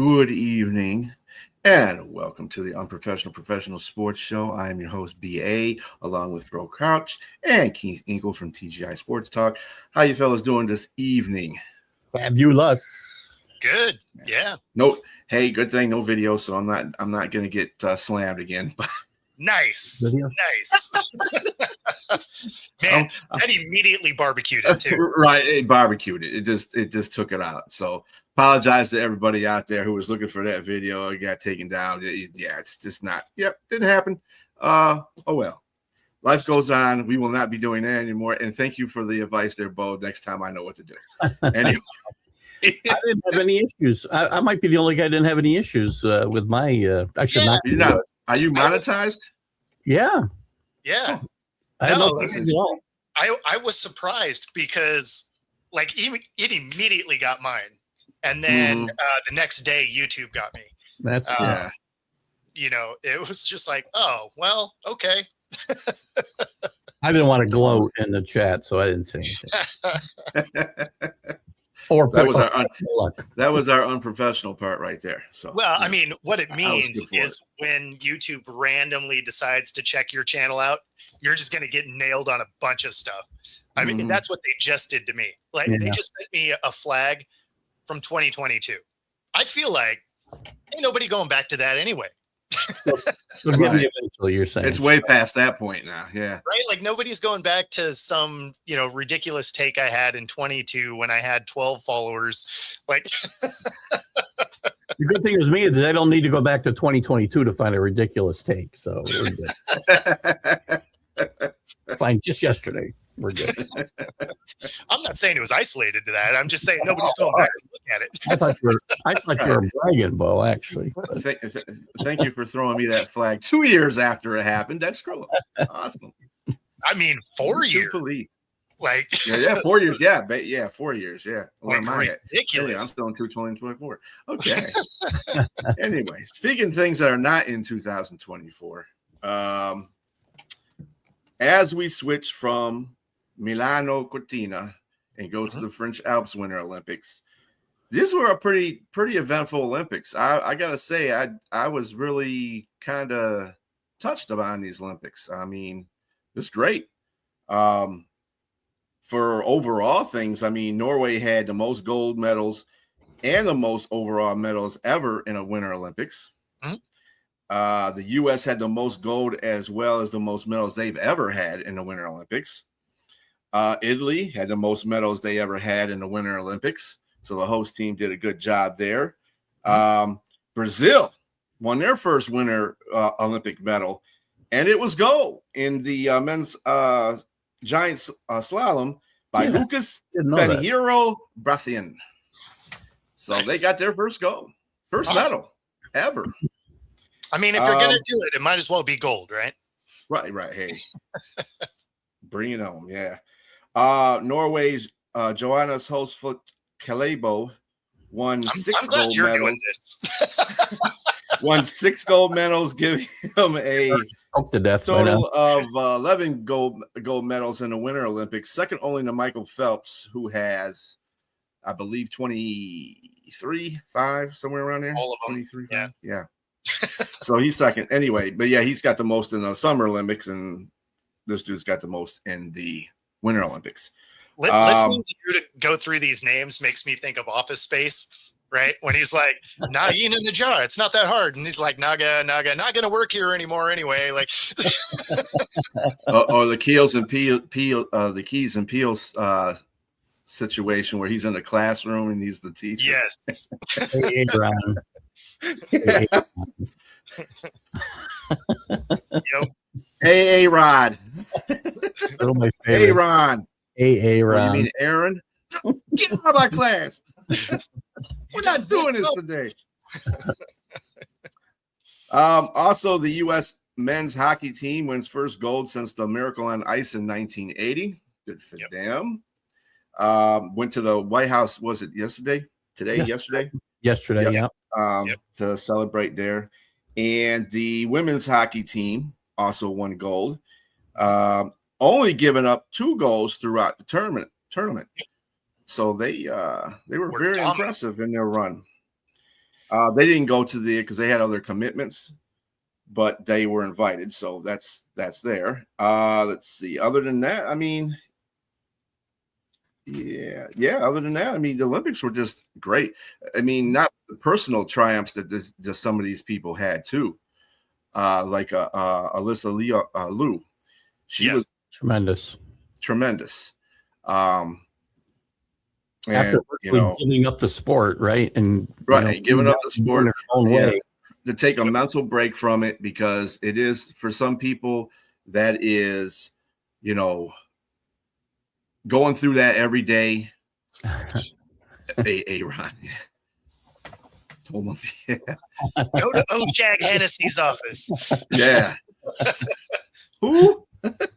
Good evening, and welcome to the Unprofessional Professional Sports Show. I am your host, BA, along with Bro Crouch and Keith Inkle from TGI Sports Talk. How you fellas doing this evening? Fabulous. Good. Yeah. No, hey, good thing no video, so I'm not gonna get slammed again. Nice. Video? Nice. Man, that immediately barbecued it too. Right, it barbecued it. It just took it out. So apologize to everybody out there who was looking for that video. It got taken down. It's just not. Yep, didn't happen. Oh well. Life goes on. We will not be doing that anymore. And thank you for the advice there, Bo. Next time I know what to do. Anyway. I didn't have any issues. I might be the only guy that didn't have any issues with my. I should not. You're not. Are you monetized? Yeah. Yeah. I was surprised because it immediately got mine. And then the next day YouTube got me. That's It was just like, oh, well, okay. I didn't want to gloat in the chat, so I didn't say anything. Or that was our unprofessional part right there. So I mean, what it means is when YouTube randomly decides to check your channel out, you're just going to get nailed on a bunch of stuff. I mean, that's what they just did to me. They just sent me a flag from 2022. I feel like ain't nobody going back to that anyway. Right. Eventually, you're saying it's way past that point now. Yeah. Right. Like nobody's going back to some, ridiculous take I had in 22 when I had 12 followers. The good thing is me is I don't need to go back to 2022 to find a ridiculous take. So we're good. Fine. Just yesterday. We're good. I'm not saying it was isolated to that. I'm just saying nobody's going back and look at it. I thought you were bragging, Bo, actually. Thank you for throwing me that flag 2 years after it happened. That's cool. Awesome. I mean, 4 years. 4 years. Yeah, 4 years. Yeah. Where am I at? Ridiculous. I'm still in 2024. Okay. Anyway, speaking of things that are not in 2024, as we switch from Milano Cortina and go to the French Alps Winter Olympics. These were a pretty eventful Olympics. I gotta say, I was really kind of touched upon these Olympics. I mean, it's great. For overall things, I mean, Norway had the most gold medals and the most overall medals ever in a Winter Olympics. The U.S. had the most gold as well as the most medals they've ever had in the Winter Olympics. Italy had the most medals they ever had in the Winter Olympics. So the host team did a good job there. Brazil won their first Winter Olympic medal, and it was gold in the men's giant slalom by Lucas Benhiro Brathian. So they got their first gold, medal ever. I mean, if you're going to do it, it might as well be gold, right? Right. Hey, bring it on. Yeah. Norway's Johannes Hosfoot Kalebo won six gold medals. Won 6 gold medals, giving him a total of 11 gold medals in the Winter Olympics, second only to Michael Phelps, who has, I believe, 5 somewhere around there. All of them. 23. Yeah. So he's second anyway, but yeah, he's got the most in the Summer Olympics, and this dude's got the most in the Winter Olympics. Listening to you to go through these names makes me think of Office Space, right? When he's like, Nagin in the jar, it's not that hard. And he's like, Naga, not going to work here anymore anyway. Like, or the Keys and Peels situation where he's in the classroom and he's the teacher. Yes. Hey, Ron. Yep. Hey, Rod. Hey, Ron. Hey, Ron. You mean Aaron? Get out of my class. We're not doing this today. Also, the U.S. men's hockey team wins first gold since the Miracle on Ice in 1980. Good for them. Went to the White House, was it yesterday? Yesterday? Yesterday, yeah. To celebrate there. And the women's hockey team also won gold. Only giving up 2 goals throughout the tournament. So they were very impressive in their run. They didn't go to because they had other commitments, but they were invited, so that's there. Let's see. Other than that, I mean, yeah. Other than that, I mean, the Olympics were just great. I mean, not the personal triumphs that some of these people had too. Like Alyssa Liu, she was tremendous. After giving up the sport, right? And giving up the sport way. To take a mental break from it, because it is, for some people, that is, going through that every day. Hey, Ron. Yeah. Go to O'Shag Hennessy's office. Yeah. Who?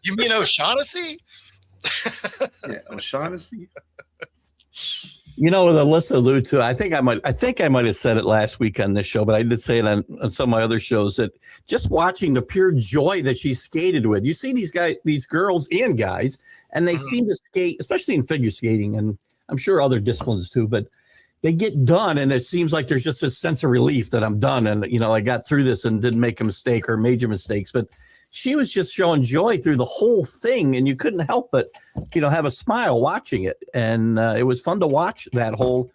You mean O'Shaughnessy? Yeah, O'Shaughnessy. With Alyssa Liu too. I think I might have said it last week on this show, but I did say it on some of my other shows, that just watching the pure joy that she skated with. You see these girls and guys, and they seem to skate, especially in figure skating, and I'm sure other disciplines too, but they get done, and it seems like there's just this sense of relief that I'm done, and I got through this and didn't make a mistake or major mistakes. But she was just showing joy through the whole thing, and you couldn't help but have a smile watching it. And it was fun to watch that whole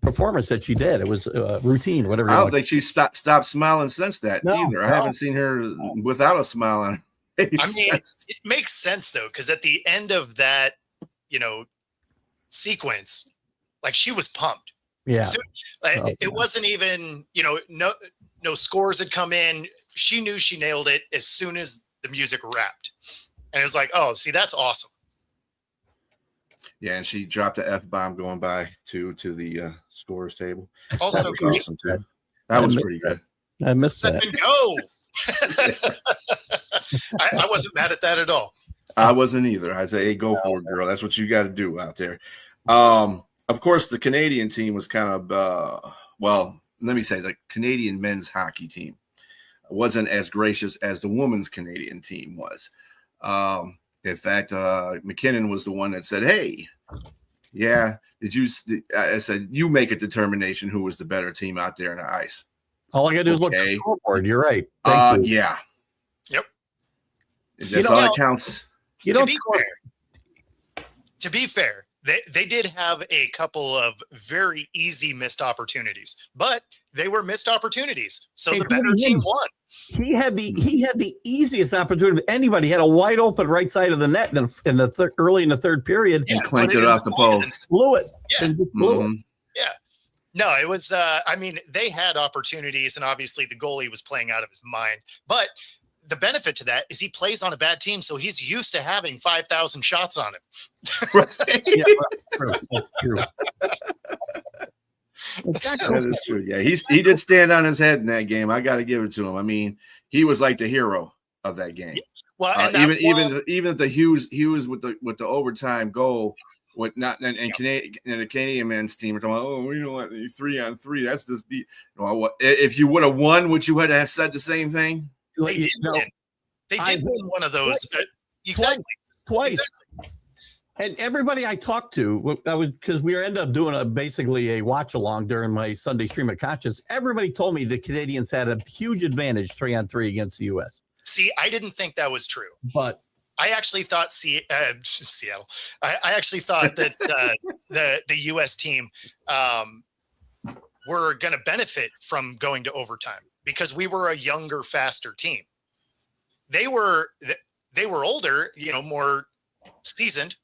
performance that she did. It was routine, whatever. I don't think she stopped smiling since that either. I haven't seen her without a smile on her face. I mean, it makes sense though, because at the end of that, sequence, like, she was pumped. Yeah. So, it wasn't even, no scores had come in. She knew she nailed it as soon as the music wrapped. And it was like, oh, see, that's awesome. Yeah, and she dropped the F-bomb going by to the scorers table. Also, that was awesome too. That was pretty good. I missed that. Go. I wasn't mad at that at all. I wasn't either. I say, hey, go for it, girl. That's what you got to do out there. Of course, the Canadian team was kind of, let me say, the Canadian men's hockey team wasn't as gracious as the women's Canadian team was. In fact, McKinnon was the one that said, hey, yeah, I said, you make a determination who was the better team out there on the ice. All I got to do is look at the scoreboard. You're right. Thank you. Yeah. Yep. That's all that counts. To be fair, they did have a couple of very easy missed opportunities, but they were missed opportunities. So the better team won. He had the easiest opportunity of anybody. He had a wide open right side of the net early in the third period. And clanked it off the post. Blew it. And just blew it. Yeah. No, it was, they had opportunities, and obviously the goalie was playing out of his mind. But the benefit to that is he plays on a bad team, so he's used to having 5,000 shots on him. Right. Yeah, that's true. That is true. Yeah, he did stand on his head in that game. I got to give it to him. I mean, he was like the hero of that game. Well, even the Hughes with the overtime goal, the Canadian men's team are talking about, we don't want 3-on-3. That's just beat. If you would have won, would you have said the same thing? They did win. They did win one of those. Exactly. Twice. Exactly. And everybody I talked to, because we ended up doing basically a watch along during my Sunday stream of conscience. Everybody told me the Canadians had a huge advantage 3-on-3 against the U.S. See, I didn't think that was true, but I actually thought Seattle. I actually thought that the U.S. team were going to benefit from going to overtime because we were a younger, faster team. They were older, more seasoned.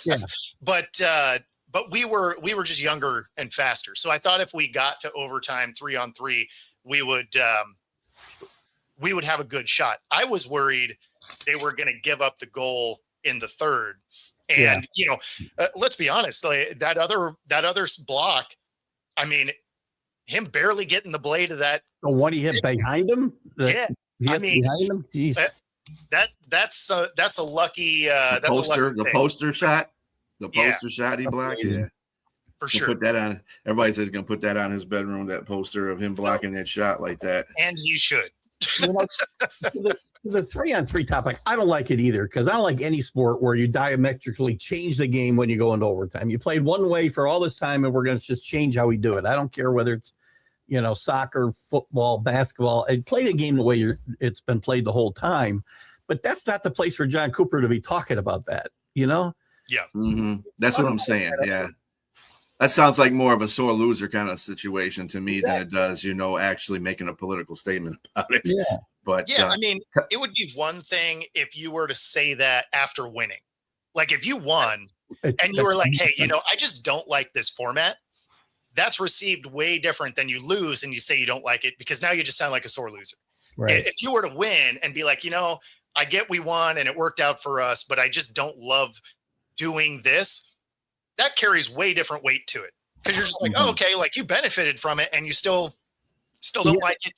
Yeah. But we were just younger and faster. So I thought if we got to overtime 3-on-3, we would have a good shot. I was worried they were going to give up the goal in the third. And, let's be honest, that other block, I mean, him barely getting the blade of that. The one he hit behind him? Behind him? Jeez. That's a lucky the poster shot. The poster shot he blocked. Yeah. For sure. Put that on. Everybody says he's going to put that on his bedroom, that poster of him blocking that shot like that. And he should. The The 3-on-3 topic, I don't like it either because I don't like any sport where you diametrically change the game when you go into overtime. You played one way for all this time, and we're going to just change how we do it. I don't care whether it's, soccer, football, basketball. I played a game the way it's been played the whole time, but that's not the place for John Cooper to be talking about that, Yeah. Mm-hmm. That's what I'm saying. Yeah. That sounds like more of a sore loser kind of situation to me than it does, actually making a political statement about it. Yeah. But yeah, I mean, it would be one thing if you were to say that after winning. Like if you won and you were like, hey, I just don't like this format. That's received way different than you lose and you say you don't like it because now you just sound like a sore loser. Right. If you were to win and be like, I get we won and it worked out for us, but I just don't love doing this. That carries way different weight to it because you're just like, oh, okay, like you benefited from it and you still don't like it.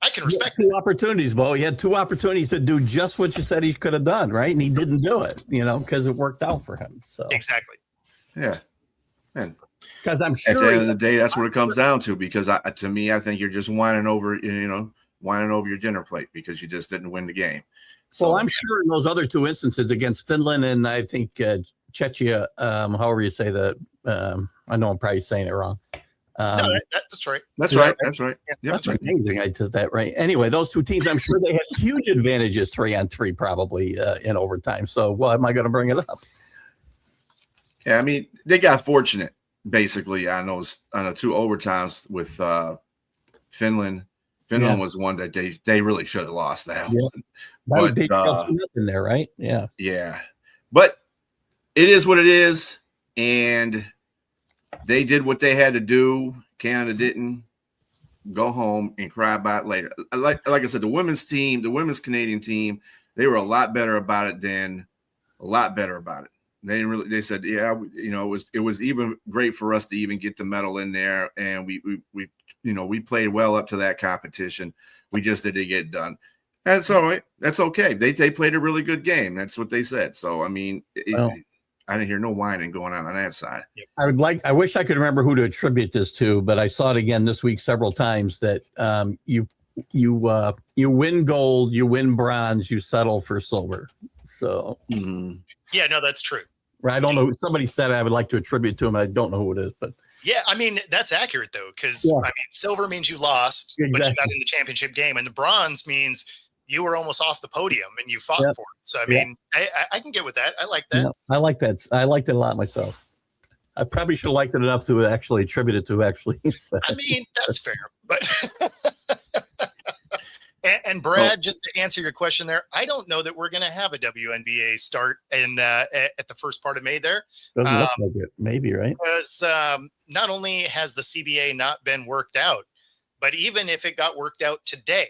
I can respect two opportunities, Bo. He had two opportunities to do just what you said he could have done, right? And he didn't do it, because it worked out for him. So exactly. Yeah. And because I'm sure at the end of the day, that's what it comes down to. Because to me, I think you're just whining over your dinner plate because you just didn't win the game. So I'm sure in those other two instances against Finland and I think Czechia, however you say that, I know I'm probably saying it wrong. No, that's right. That's right. That's right. Yeah, that's amazing. I did that right. Anyway, those two teams, I'm sure they had huge advantages 3-on-3 probably in overtime. So, why am I going to bring it up? Yeah, I mean, they got fortunate basically on the two overtimes with Finland. Finland was one that they really should have lost that one. But they got in there, right? Yeah. Yeah. But it is what it is. And they did what they had to do. Canada didn't. Go home and cry about it later. Like I said, the women's Canadian team, they were a lot better about it. They didn't really. They said, yeah, it was even great for us to even get the medal in there, and we played well up to that competition. We just didn't get it done. That's all right. That's okay. They played a really good game. That's what they said. So I mean, I didn't hear no whining going on that side. I wish I could remember who to attribute this to, but I saw it again this week several times that you win gold, you win bronze, you settle for silver. So yeah, no, that's true. Right. I don't know. Somebody said I would like to attribute to him. I don't know who it is, but yeah, I mean, that's accurate though. Cause I mean, silver means you lost, but you got in the championship game, and the bronze means you were almost off the podium and you fought for it. So, I mean, I can get with that. I like that. Yeah, I like that. I liked it a lot myself. I probably should have liked it enough to actually attribute it to actually. I mean, that's fair. But and Brad, just to answer your question there, I don't know that we're going to have a WNBA start at the first part of May there. Doesn't look like it. Maybe, right? Because not only has the CBA not been worked out, but even if it got worked out today,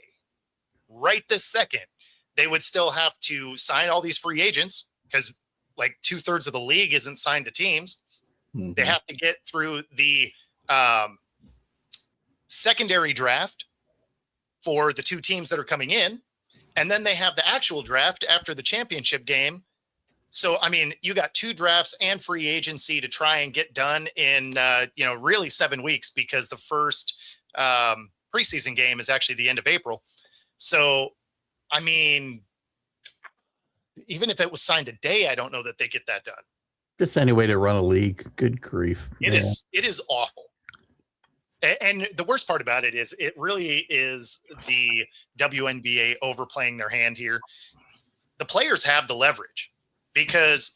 right this second, they would still have to sign all these free agents because like 2/3 of the league isn't signed to teams. Mm-hmm. They have to get through the secondary draft for the two teams that are coming in. And then they have the actual draft after the championship game. So, I mean, you got 2 drafts and free agency to try and get done in, really 7 weeks because the first preseason game is actually the end of April. So, I mean, even if it was signed today, I don't know that they get that done. Just any way to run a league. Good grief. It is awful. And the worst part about it is it really is the WNBA overplaying their hand here. The players have the leverage because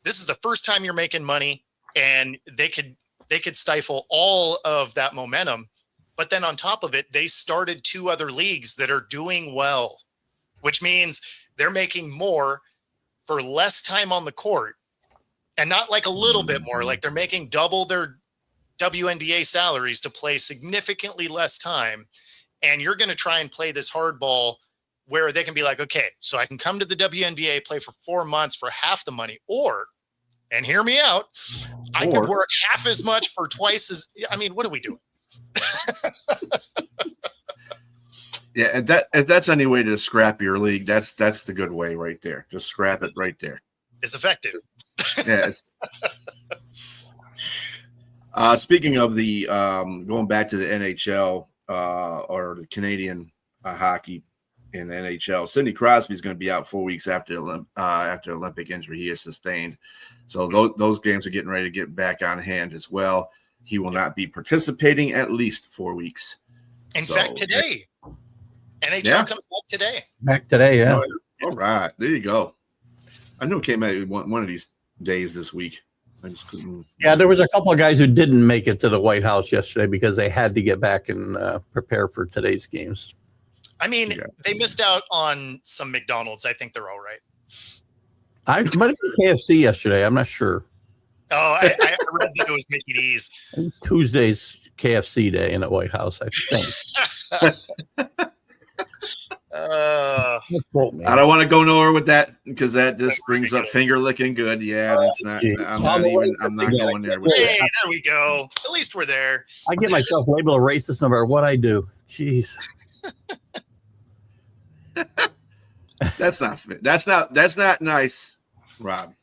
this is the first time you're making money and they could stifle all of that momentum. But then on top of it, they started 2 other leagues that are doing well, which means they're making more for less time on the court and not like a little bit more, like they're making double their WNBA salaries to play significantly less time. And you're going to try and play this hardball where they can be like, okay, so I can come to the WNBA, play for 4 months for half the money, or, and hear me out, I could work half as much for twice as, I mean, what are we doing? Yeah, if that's any way to scrap your league, that's the good way right there. Just scrap it right there. It's effective. Yes. Speaking of the going back to the NHL or the Canadian hockey, in the NHL. Sidney Crosby is going to be out 4 weeks after Olympic injury he has sustained. So those games are getting ready to get back on hand as well. He will not be participating at least 4 weeks. In fact, today, NHL comes back today. Back today, yeah. All right, there you go. I knew it came out one of these days this week. I just couldn't. Yeah, there was a couple of guys who didn't make it to the White House yesterday because they had to get back and prepare for today's games. I mean, they missed out on some McDonald's. I think they're all right. I might have been KFC yesterday. I'm not sure. Oh, I read that it was Mickey D's. Tuesday's KFC day in the White House, I think. I don't want to go nowhere with that because that just brings up finger licking good. Yeah, that's not. I'm not going there with that. There we go. At least we're there. I get myself labeled a racist no matter what I do. Jeez. That's not nice, Rob.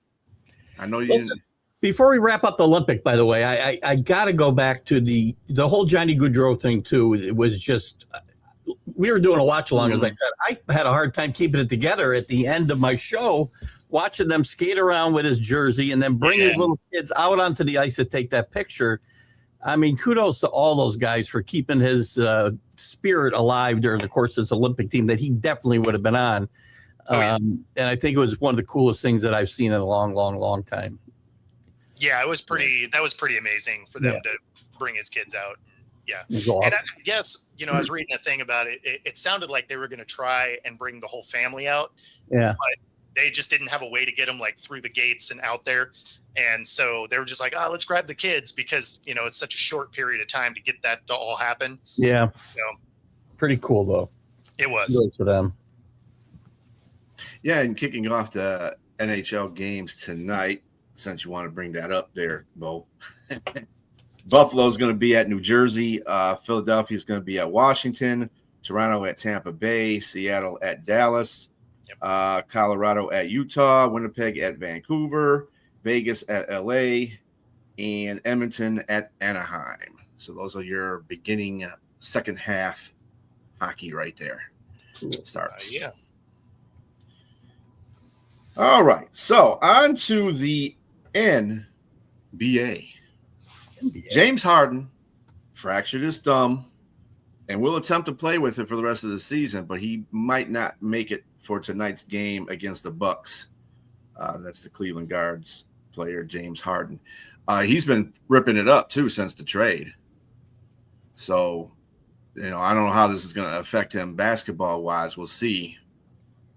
I know you. Listen, before we wrap up the Olympic, by the way, I got to go back to the whole Johnny Gaudreau thing too. It was just we were doing a watch along, as I said. I had a hard time keeping it together at the end of my show, watching them skate around with his jersey and then bring his little kids out onto the ice to take that picture. I mean, kudos to all those guys for keeping his spirit alive during the course of this Olympic team that he definitely would have been on. And I think it was one of the coolest things that I've seen in a long, long, long time. Yeah, it was pretty. That was pretty amazing for them to bring his kids out. Yeah, and I guess I was reading a thing about it. It sounded like they were going to try and bring the whole family out. Yeah, but they just didn't have a way to get them like through the gates and out there. And so they were just like, oh, let's grab the kids because, it's such a short period of time to get that to all happen. Yeah. So, pretty cool, though. It was. Good for them. Yeah, and kicking off the NHL games tonight, since you want to bring that up there, Bo. Buffalo's going to be at New Jersey. Philadelphia is going to be at Washington. Toronto at Tampa Bay. Seattle at Dallas. Colorado at Utah. Winnipeg at Vancouver. Vegas at LA, and Edmonton at Anaheim. So those are your beginning second half hockey right there. Starts. Yeah. All right. So on to the NBA. James Harden fractured his thumb and will attempt to play with it for the rest of the season, but he might not make it for tonight's game against the Bucks. That's the Cleveland Guards player, James Harden. He's been ripping it up too since the trade. So, I don't know how this is going to affect him basketball wise. We'll see.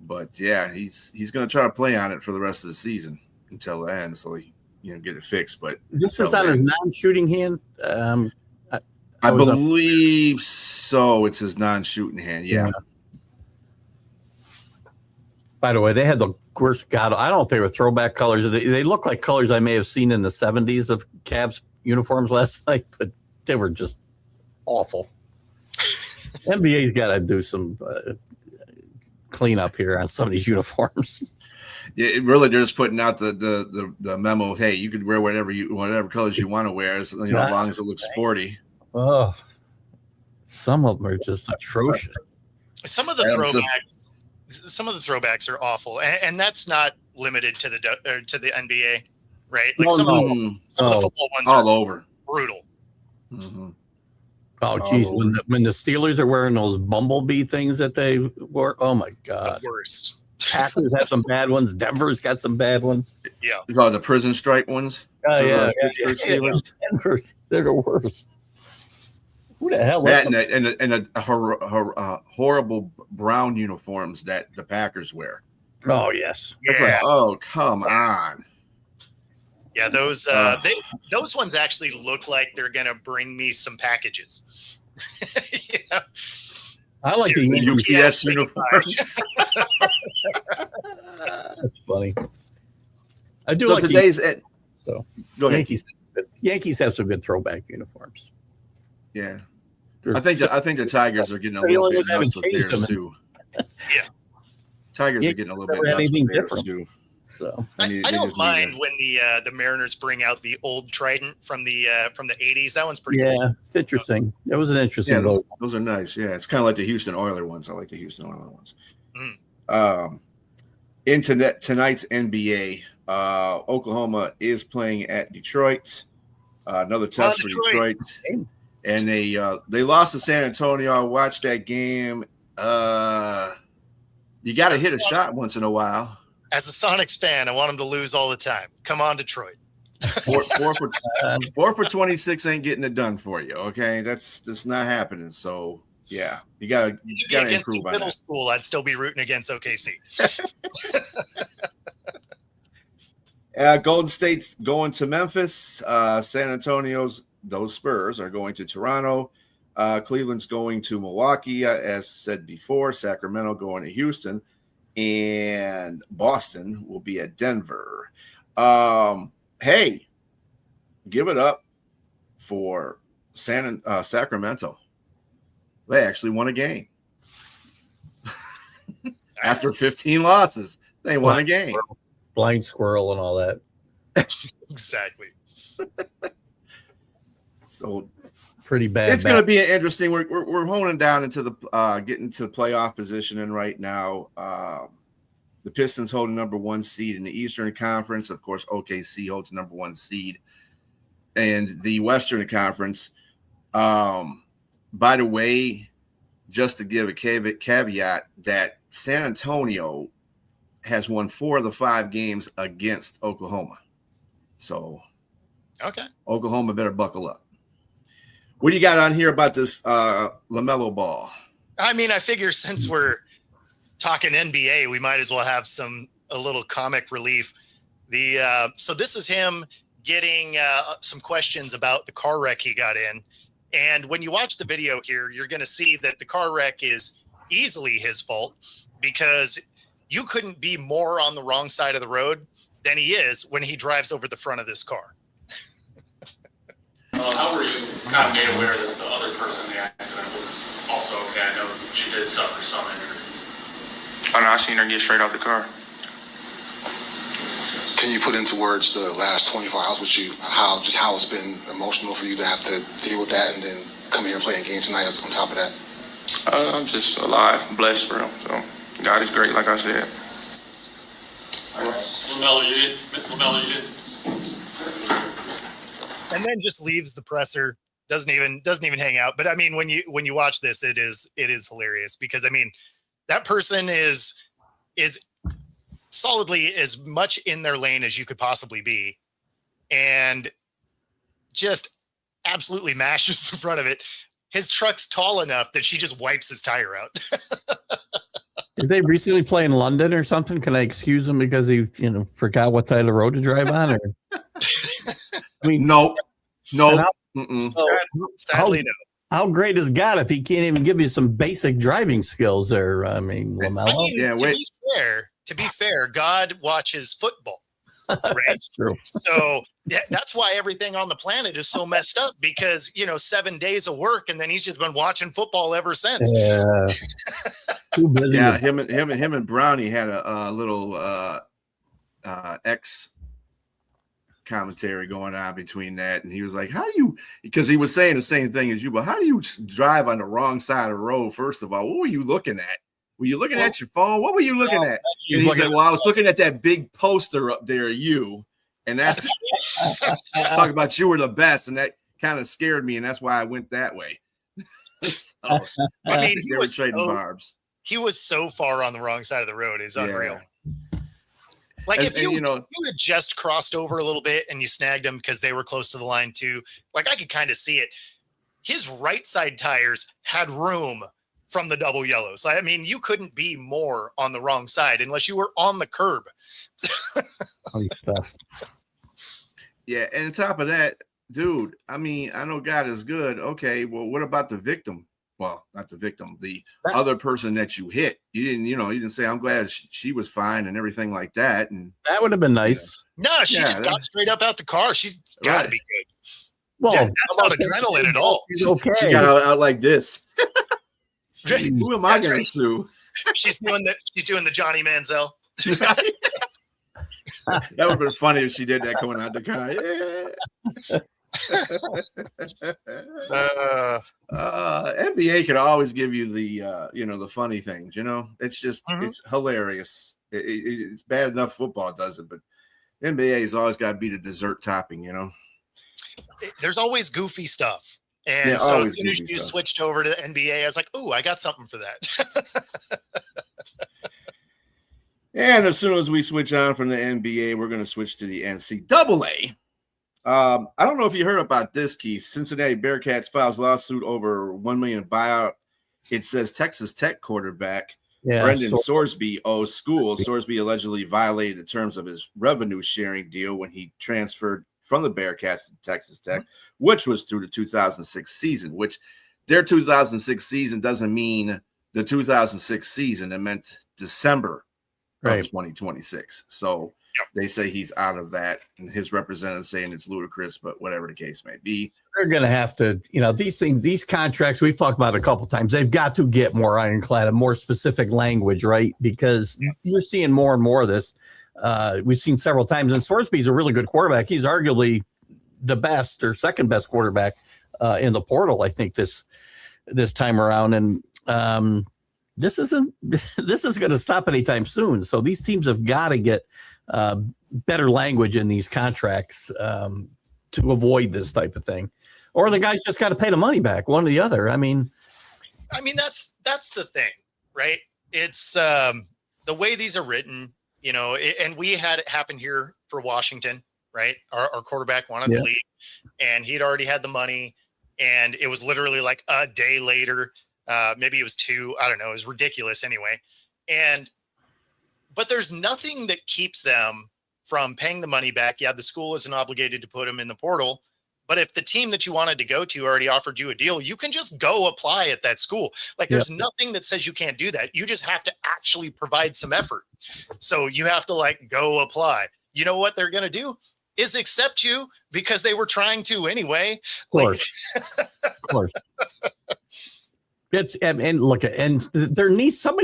But yeah, he's going to try to play on it for the rest of the season until the end, so he get it fixed. But this is on his non-shooting hand. I believe so. It's his non-shooting hand. Yeah. By the way, they had the worst. God, I don't know if they were throwback colors. They look like colors I may have seen in the 70s of Cavs uniforms last night, but they were just awful. NBA's got to do some cleanup here on some of these uniforms. Yeah, they're just putting out the memo. Hey, you could wear whatever colors you want to wear, as long as it looks sporty. Oh, some of them are just atrocious. Some of the throwbacks are awful, and that's not limited to the NBA, right? Like some of the football ones all over brutal. Mm-hmm. Oh, geez, when the Steelers are wearing those bumblebee things that they wore, oh my God, the worst. Packers have some bad ones. Denver's got some bad ones. Yeah, the prison stripe ones. Oh yeah. Denver, they're the worst. Who the hell? That and horrible brown uniforms that the Packers wear. Oh yes. It's like, oh come on. Yeah, those ones actually look like they're gonna bring me some packages. Yeah. I like the UPS uniforms. That's funny. I do so like today's so go ahead. Yankees have some good throwback uniforms. Yeah. I think the Tigers are getting a little bit nuts with theirs too. Yeah. Tigers are getting a little bit nuts with theirs too. So I don't mind when the Mariners bring out the old Trident from the 80s. That one's pretty cool. It's interesting. That was an interesting vote. Those are nice. Yeah, it's kind of like the Houston Oilers ones. I like the Houston Oilers ones. Into tonight's NBA, Oklahoma is playing at Detroit. Another test for Detroit. And they lost to San Antonio. I watched that game. You got to hit a shot once in a while. As a Sonics fan, I want them to lose all the time. Come on, Detroit. 4 for 26 ain't getting it done for you. Okay, that's not happening. So yeah, you gotta improve on middle school. I'd still be rooting against OKC. Golden State's going to Memphis. San Antonio's those Spurs are going to Toronto. Cleveland's going to Milwaukee, as said before. Sacramento going to Houston, and Boston will be at Denver. Hey, give it up for Sacramento. They actually won a game after 15 losses. They won a game. Blind squirrel and all that. Exactly. So pretty bad. It's going to be an interesting. We're honing down into the getting to the playoff positioning right now. The Pistons hold the number 1 seed in the Eastern Conference. Of course, OKC holds the number 1 seed, and the Western Conference. By the way, just to give a caveat that San Antonio has won 4 of the 5 games against Oklahoma. So, okay, Oklahoma better buckle up. What do you got on here about this LaMelo Ball? I mean, I figure since we're talking NBA, we might as well have a little comic relief. So this is him getting some questions about the car wreck he got in. And when you watch the video here, you're going to see that the car wreck is easily his fault because you couldn't be more on the wrong side of the road than he is when he drives over the front of this car. How were you kind of made aware that the other person in the accident was also okay? I know she did suffer some injuries. Oh, no, I seen her get straight out the car. Can you put into words the last 24 hours with you, how it's been emotional for you to have to deal with that and then come here and play a game tonight on top of that? I'm just alive, blessed for him. So God is great, like I said. LaMelo, you did. And then just leaves the presser, doesn't even hang out. But I mean, when you watch this, it is hilarious because I mean, that person is solidly as much in their lane as you could possibly be, and just absolutely mashes the front of it. His truck's tall enough that she just wipes his tire out. Did they recently play in London or something? Can I excuse him because he forgot what side of the road to drive on? Or I mean, no. Sadly, no. How great is God if he can't even give you some basic driving skills there? I mean, LaMelo. To be fair, God watches football. Right? That's true. So that's why everything on the planet is so messed up because 7 days of work and then he's just been watching football ever since. Yeah. Too busy. Yeah, him and Brownie had a little X commentary going on between that, and he was like, because he was saying the same thing as you, but how do you drive on the wrong side of the road? First of all, what were you looking at? Were you looking at your phone? What were you looking at? And he said, well, I was looking at that big poster up there, and that's talking about you were the best, and that kind of scared me, and that's why I went that way. So, I mean, he was so far on the wrong side of the road. It's unreal. Yeah. Like if you had just crossed over a little bit and you snagged them because they were close to the line too, like I could kind of see it. His right side tires had room from the double yellows. I mean, you couldn't be more on the wrong side unless you were on the curb. Funny stuff. Yeah, and on top of that, dude, I mean, I know God is good. Okay, well, what about the victim? Well, not the victim, the other person that you hit. You didn't say, I'm glad she was fine and everything like that. And that would have been nice. No, she just got straight up out the car. She's got to be good. Well, that's not adrenaline at all. Okay. She got out like this. Who am I going to sue? She's doing the Johnny Manziel. That would have been funny if she did that coming out the car. NBA could always give you the the funny things. It's just it's hilarious. It's bad enough football does it, but NBA has always got to be the dessert topping. There's always goofy stuff. And so as soon as you switched over to the NBA, I was like, "Oh, I got something for that." And as soon as we switch on from the NBA, we're going to switch to the NCAA. I don't know if you heard about this, Keith. Cincinnati Bearcats files lawsuit over $1 million buyout. It says Texas Tech quarterback Brendan Sorsby owes school. Sorsby allegedly violated the terms of his revenue sharing deal when he transferred from the Bearcats to Texas Tech, which was through the 2006 season, which their 2006 season doesn't mean the 2006 season. It meant December of 2026. So they say he's out of that, and his representative saying it's ludicrous, but whatever the case may be. They're going to have to, these contracts we've talked about a couple of times, they've got to get more ironclad and more specific language, right? Because you're seeing more and more of this. We've seen several times, and Sorsby's a really good quarterback. He's arguably the best or second best quarterback in the portal, I think, this time around. And this isn't going to stop anytime soon. So these teams have got to get better language in these contracts to avoid this type of thing, or the guys just got to pay the money back, one or the other. I mean, that's the thing, right? It's the way these are written, and we had it happen here for Washington, right? Our quarterback wanted to leave, and he'd already had the money, and it was literally like a day later. Maybe it was 2. I don't know. It was ridiculous anyway. But there's nothing that keeps them from paying the money back. Yeah, the school isn't obligated to put them in the portal. But if the team that you wanted to go to already offered you a deal, you can just go apply at that school. Like there's nothing that says you can't do that. You just have to actually provide some effort. So you have to go apply. You know what they're going to do is accept you because they were trying to anyway. Of course. Of course. Somebody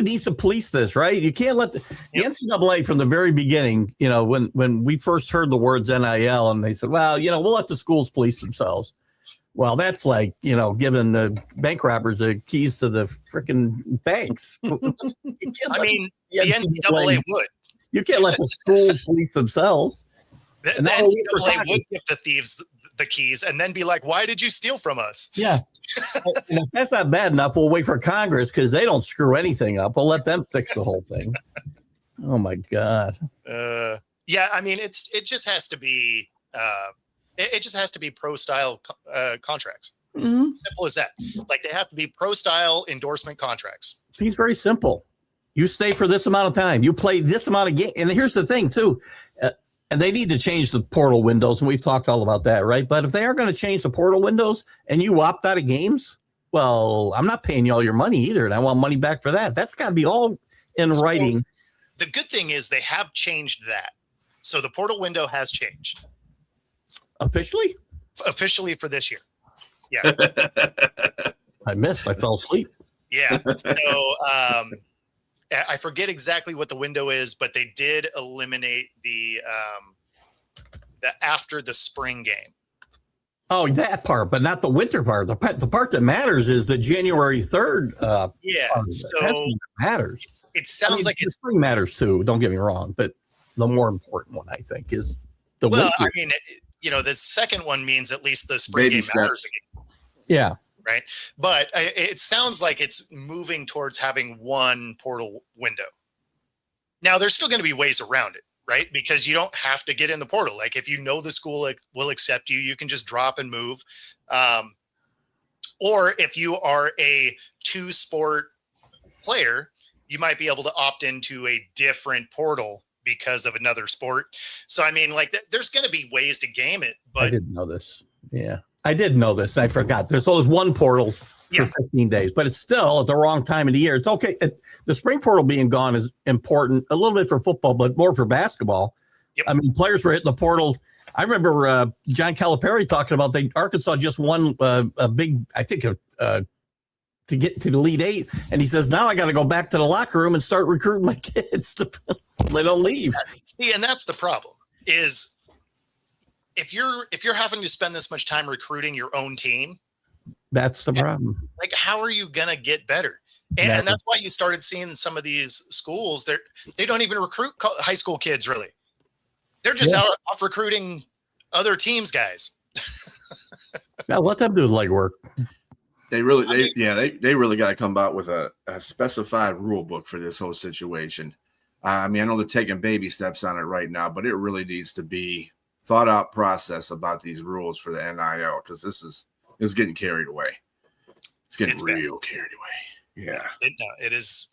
needs to police this, right? You can't let the NCAA from the very beginning, when we first heard the words NIL and they said, well, we'll let the schools police themselves. Well, that's like, giving the bank robbers the keys to the freaking banks. The NCAA would. You can't let the schools police themselves. The NCAA would give the thieves the keys and then be like, why did you steal from us? Yeah. And if that's not bad enough, we'll wait for Congress because they don't screw anything up. We'll let them fix the whole thing. Oh my God. It just has to be pro style contracts. Simple as that. Like they have to be pro style endorsement contracts. It's very simple. You stay for this amount of time. You play this amount of game. And here's the thing too. And they need to change the portal windows, and we've talked all about that, right? But if they are going to change the portal windows and you opt out of games, well, I'm not paying you all your money either, and I want money back for that. That's got to be all in writing. The good thing is they have changed that. So the portal window has changed. Officially? Officially for this year. Yeah. I fell asleep. Yeah. So I forget exactly what the window is, but they did eliminate the after the spring game. Oh, that part, but not the winter part. The part that matters is the January 3rd. So that matters. It sounds like the spring matters too. Don't get me wrong, but the more important one, I think, is the winter. The second one means at least the spring game matters again. Yeah. Right. But it sounds like it's moving towards having one portal window. Now, there's still going to be ways around it, right? Because you don't have to get in the portal. Like if the school will accept you, you can just drop and move. Or if you are a 2-sport player, you might be able to opt into a different portal because of another sport. So, there's going to be ways to game it. But I didn't know this. Yeah. I did know this. I forgot. There's always one portal for 15 days, but it's still at the wrong time of the year. It's okay. The spring portal being gone is important a little bit for football, but more for basketball. Yep. Players were hitting the portal. I remember John Calipari talking about Arkansas just won a big, I think, to get to the Elite Eight, and he says, now I got to go back to the locker room and start recruiting my kids. They don't leave. See, and that's the problem. Is if you're having to spend this much time recruiting your own team, that's the problem. Like, how are you gonna get better? And that's why you started seeing some of these schools. They don't even recruit high school kids really. They're just off recruiting other teams' guys. Now let them do the legwork. They really got to come out with a specified rule book for this whole situation. I mean, I know they're taking baby steps on it right now, but it really needs to be thought out process about these rules for the NIL, because this is getting carried away. It's getting real carried away. Yeah, it is.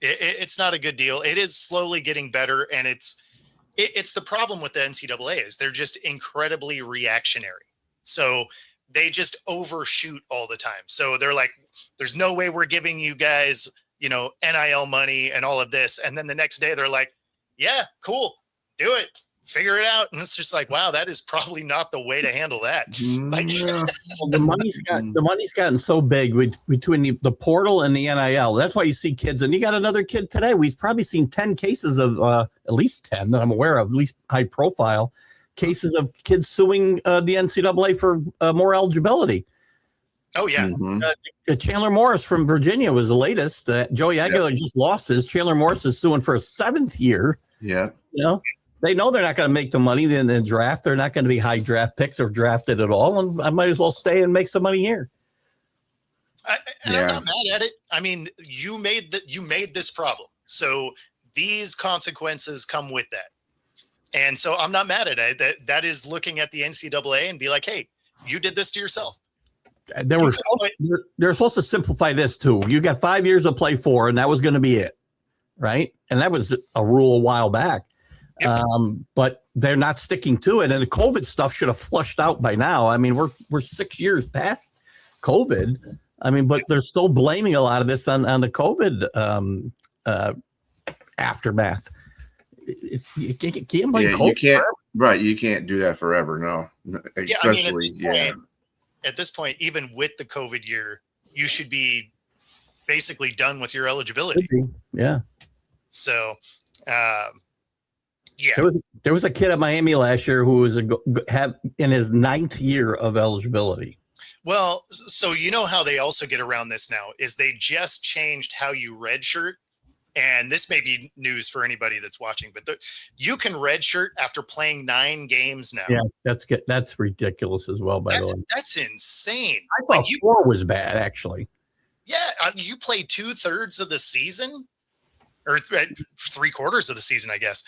It's not a good deal. It is slowly getting better, and it's the problem with the NCAA is they're just incredibly reactionary. So they just overshoot all the time. So they're like, there's no way we're giving you guys, NIL money and all of this. And then the next day they're like, yeah, cool, do it, figure it out. And it's just like, wow, that is probably not the way to handle that. Like, well, the money's gotten so big between the portal and the NIL. That's why you see kids, and you got another kid today. We've probably seen 10 cases of at least 10 that I'm aware of, at least high profile cases of kids suing the NCAA for more eligibility. Oh yeah. Chandler Morris from Virginia was the latest. Joey Aguilar just lost his. Chandler Morris is suing for a 7th year. Yeah. They know they're not going to make the money in the draft. They're not going to be high draft picks or drafted at all. And I might as well stay and make some money here. I'm not mad at it. I mean, you made this problem. So these consequences come with that. And so I'm not mad at it. That is looking at the NCAA and be like, hey, you did this to yourself. They're supposed to simplify this too. You got 5 years to play for, and that was going to be it. Right. And that was a rule a while back. Yep. But they're not sticking to it. And the COVID stuff should have flushed out by now. I mean, we're 6 years past COVID. I mean, but they're still blaming a lot of this on the COVID aftermath. You can't blame COVID. You can't, right? You can't do that forever. No, especially at this point, even with the COVID year, you should be basically done with your eligibility. Yeah. So, there was a kid at Miami last year who was in his 9th year of eligibility. Well, so you know how they also get around this now is they just changed how you redshirt. And this may be news for anybody that's watching, but you can redshirt after playing 9 games now. Yeah, that's good. That's ridiculous as well, by the way. That's insane. I thought 4 was bad, actually. Yeah, you play 2/3 of the season, or 3/4 of the season, I guess.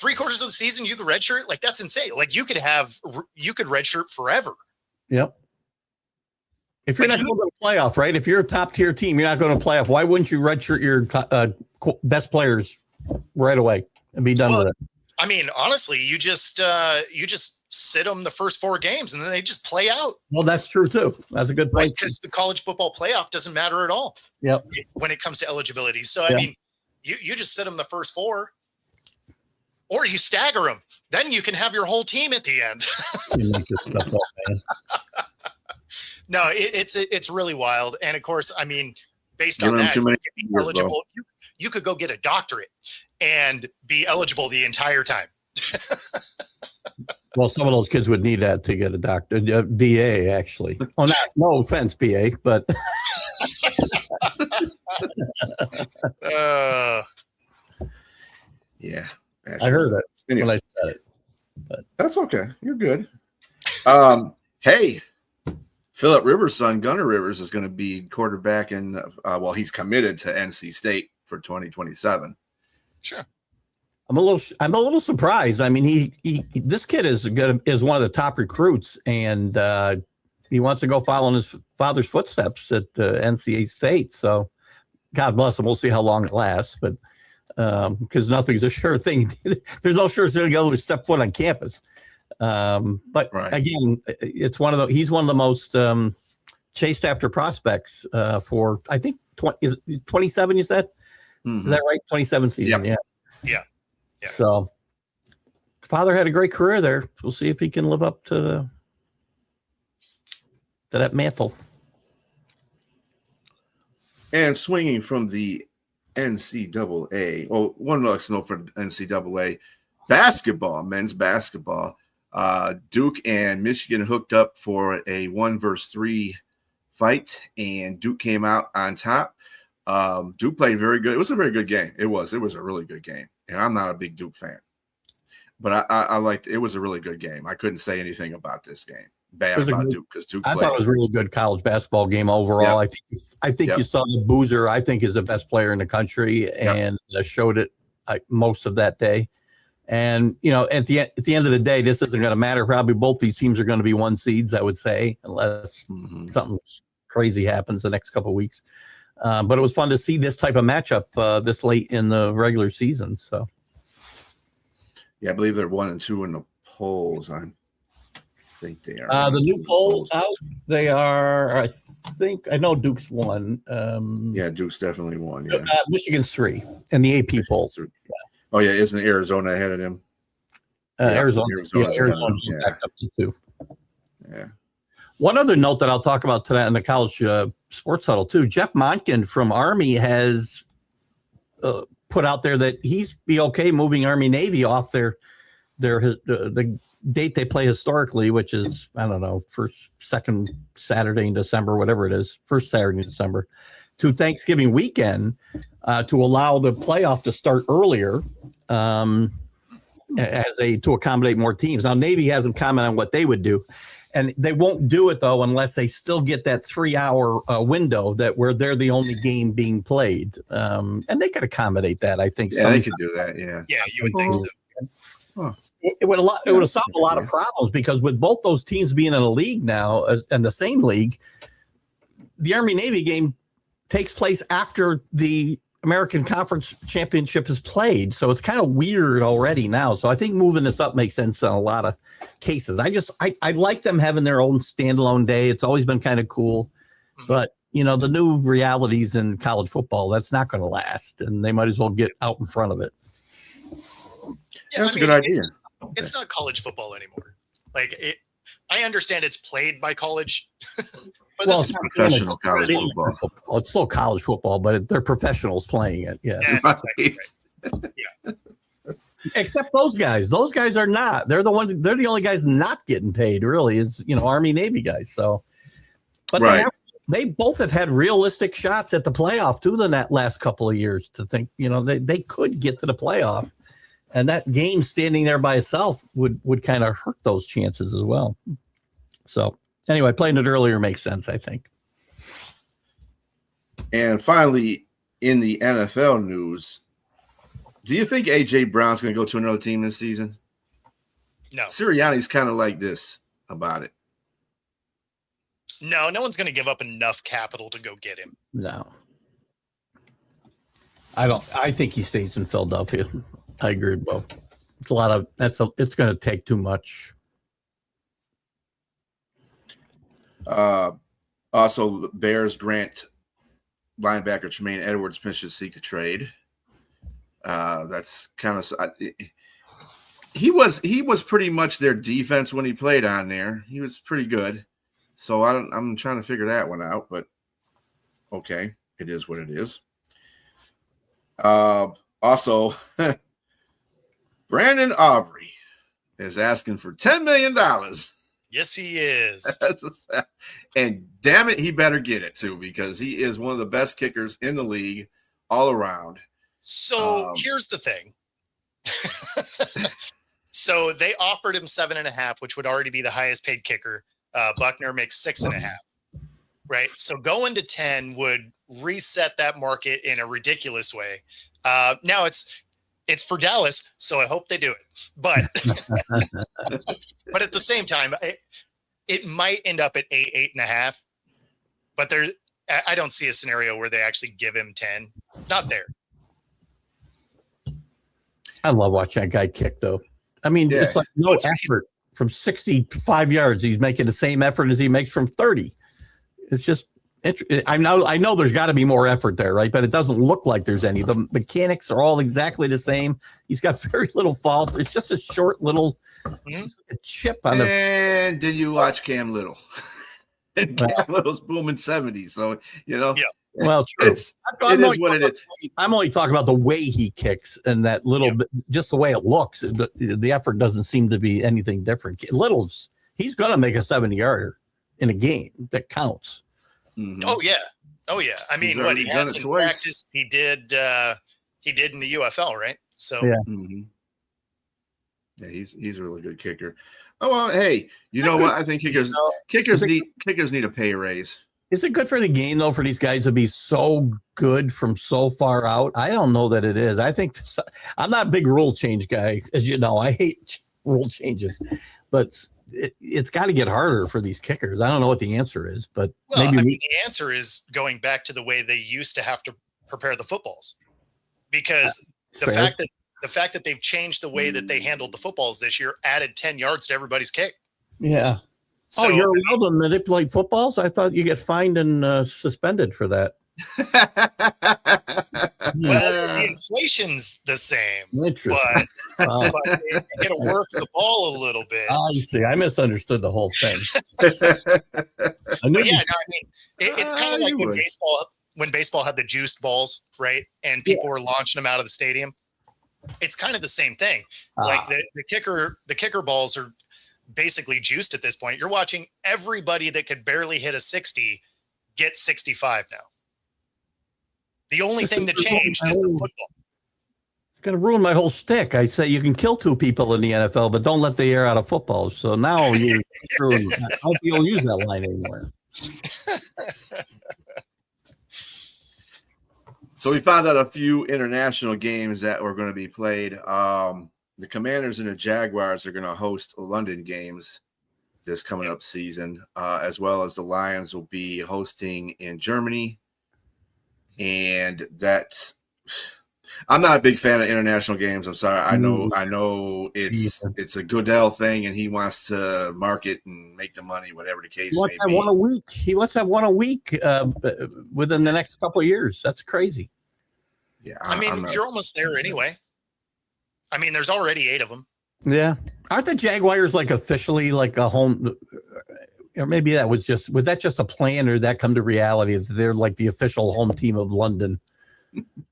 3/4 of the season, you could redshirt. Like, that's insane. Like, you could redshirt forever. Yep. If you're not going to the playoff, right? If you're a top tier team, you're not going to playoff. Why wouldn't you redshirt your best players right away and be done with it? I mean, honestly, you just sit them the first 4 games and then they just play out. Well, that's true too. That's a good point. Because the college football playoff doesn't matter at all. Yep. When it comes to eligibility. So, I mean, you just sit them the first 4 or you stagger them. Then you can have your whole team at the end. You make this stuff up, man. No, it's really wild. And of course, I mean, based on that, you could go get a doctorate and be eligible the entire time. Well, some of those kids would need that to get a doctor, BA actually. Oh, no offense, BA, but. Yeah. I heard it when I said it. But. That's okay. You're good. Hey. Phillip Rivers' son, Gunnar Rivers, is going to be quarterback in. He's committed to NC State for 2027. Sure. I'm a little surprised. I mean, this kid is one of the top recruits, and he wants to go follow in his father's footsteps at NC State. So, God bless him. We'll see how long it lasts, but because nothing's a sure thing. There's no sure thing to go to step foot on campus. But again, it's he's one of the most chased after prospects for, I think, 27, you said? Mm-hmm. Is that right? 27 season. Yeah. So father had a great career there. We'll see if he can live up to that mantle. And swinging from the NCAA, well, one looks no for NCAA basketball, men's basketball. Duke and Michigan hooked up for a 1-versus-3 fight, and Duke came out on top. Duke played very good. It was a very good game. It was a really good game. And I'm not a big Duke fan, but I liked it. It was a really good game. I couldn't say anything about this game bad about Duke because Duke. I thought it was a really good college basketball game overall. Yep. I think you saw the Boozer. I think is the best player in the country, and showed it most of that day. And at the end of the day, this isn't going to matter. Probably both these teams are going to be 1 seeds, I would say, unless something crazy happens the next couple of weeks. But it was fun to see this type of matchup this late in the regular season. So, yeah, I believe they're 1 and 2 in the polls. I think they are. The new poll out, they are. I know Duke's 1. Yeah, Duke's definitely 1. Yeah, Michigan's 3 in the AP poll. Yeah. Oh yeah, isn't Arizona ahead of them? Arizona's back up to 2. Yeah. One other note that I'll talk about tonight in the college sports huddle too. Jeff Monken from Army has put out there that he's be okay moving Army Navy off the date they play historically, which is second Saturday in December, whatever it is, first Saturday in December, to Thanksgiving weekend, to allow the playoff to start earlier, to accommodate more teams. Now Navy hasn't commented on what they would do. And they won't do it, though, unless they still get that 3-hour window where they're the only game being played. And they could accommodate that, I think. Yeah, they could do that, yeah. Yeah, you would think so. Huh. It would have solved a lot of problems, because with both those teams being in a league now, and the same league, the Army-Navy game takes place after the American Conference Championship is played. So it's kind of weird already now. So I think moving this up makes sense in a lot of cases. I like them having their own standalone day. It's always been kind of cool. But, the new realities in college football, that's not going to last. And they might as well get out in front of it. Yeah, that's a good idea. It's not college football anymore. I understand it's played by college. But it's professional college football. It's still college football, but they're professionals playing it. Yeah. That's exactly right. Yeah. Except those guys. Those guys are not. They're the only guys not getting paid, really, is Army Navy guys. So, but they both have had realistic shots at the playoff too in that last couple of years, to think, they could get to the playoff. And that game standing there by itself would kind of hurt those chances as well. So anyway, playing it earlier makes sense, I think. And finally, in the NFL news, do you think A.J. Brown's going to go to another team this season? No. Sirianni's kind of like this about it. No one's going to give up enough capital to go get him. No. I think he stays in Philadelphia. I agree with both. It's going to take too much. Also, the Bears grant linebacker Tremaine Edwards permission to seek a trade. That's kind of he was pretty much their defense when he played on there. He was pretty good. So I'm trying to figure that one out, but okay, it is what it is. Also, Brandon Aubrey is asking for $10 million. Yes, he is. And damn it, he better get it too, because he is one of the best kickers in the league all around. So here's the thing. So they offered him 7.5, which would already be the highest paid kicker. Buckner makes 6.5. Right. So going to 10 would reset that market in a ridiculous way. Now it's for Dallas, so I hope they do it. But but at the same time, it might end up at 8.5. But I don't see a scenario where they actually give him 10. Not there. I love watching that guy kick, though. I mean, it's like no effort from 65 yards. He's making the same effort as he makes from 30. It's just. I know there's got to be more effort there, right? But it doesn't look like there's any. The mechanics are all exactly the same. He's got very little fault. It's just a short little a chip on the. And did you watch Cam Little? And Cam Little's booming 70. So, Well, true. It is what it is. I'm only talking about the way he kicks and that little bit, just the way it looks. The effort doesn't seem to be anything different. He's going to make a 70-yarder in a game that counts. Mm-hmm. Oh yeah. I mean, what he has in practice, he did in the UFL, right? So yeah. Mm-hmm. Yeah, he's a really good kicker. Oh well, hey, you know what? I think kickers need a pay raise. Is it good for the game though for these guys to be so good from so far out? I don't know that it is. I think I'm not a big rule change guy, as you know. I hate rule changes, but it's got to get harder for these kickers. I don't know what the answer is, but maybe the answer is going back to the way they used to have to prepare the footballs, because the fact that they've changed the way that they handled the footballs this year added 10 yards to everybody's kick. Yeah. So, you're allowed to manipulate footballs? I thought you get fined and suspended for that. Well, the inflation's the same. Interesting. But they got to work the ball a little bit. I see. I misunderstood the whole thing. It's kind of like when baseball had the juiced balls, right? And people were launching them out of the stadium. It's kind of the same thing. Like the kicker balls are basically juiced at this point. You're watching everybody that could barely hit a 60 get 65 now. The only thing that changed is the football. It's going to ruin my whole shtick. I say you can kill two people in the NFL, but don't let the air out of football. So now you're ruining. I hope you don't use that line anymore. So we found out a few international games that were going to be played. The Commanders and the Jaguars are going to host London games this coming up season, as well as the Lions will be hosting in Germany. And I'm not a big fan of international games. I'm sorry. I know it's a Goodell thing, and he wants to market and make the money, whatever the case may be. He lets have one a week within the next couple of years. That's crazy. Yeah, you're almost there anyway. I mean, there's already 8 of them. Yeah. Aren't the Jaguars like officially like a home, or maybe was that just a plan, or did that come to reality? They're like the official home team of London.